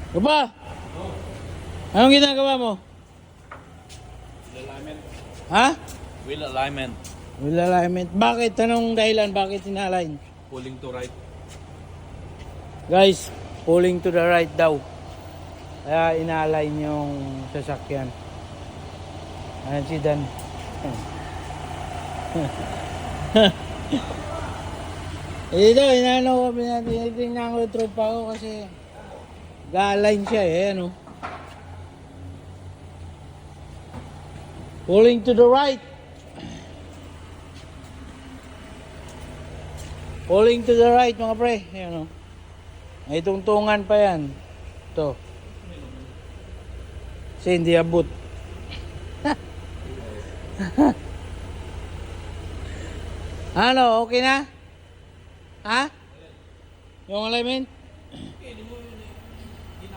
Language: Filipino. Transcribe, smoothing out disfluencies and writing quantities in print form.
Opa, anong ginagawa mo? Wheel alignment. Ha? Wheel alignment. Wheel alignment. Bakit? Anong dahilan? Bakit inalign? Pulling to right. Guys, pulling to the right daw. Kaya ina-align yung sasakyan. Ayan si Dan. Ito, inaano ko, tinitingnan ko yung tropa ko kasi ga-align siya eh, ano. Pulling to the right. Pulling to the right mga pre. Ayan o. May tungtungan pa yan. Ito. Kasi hindi abot. Ano, okay na? Ha? Yung alignment?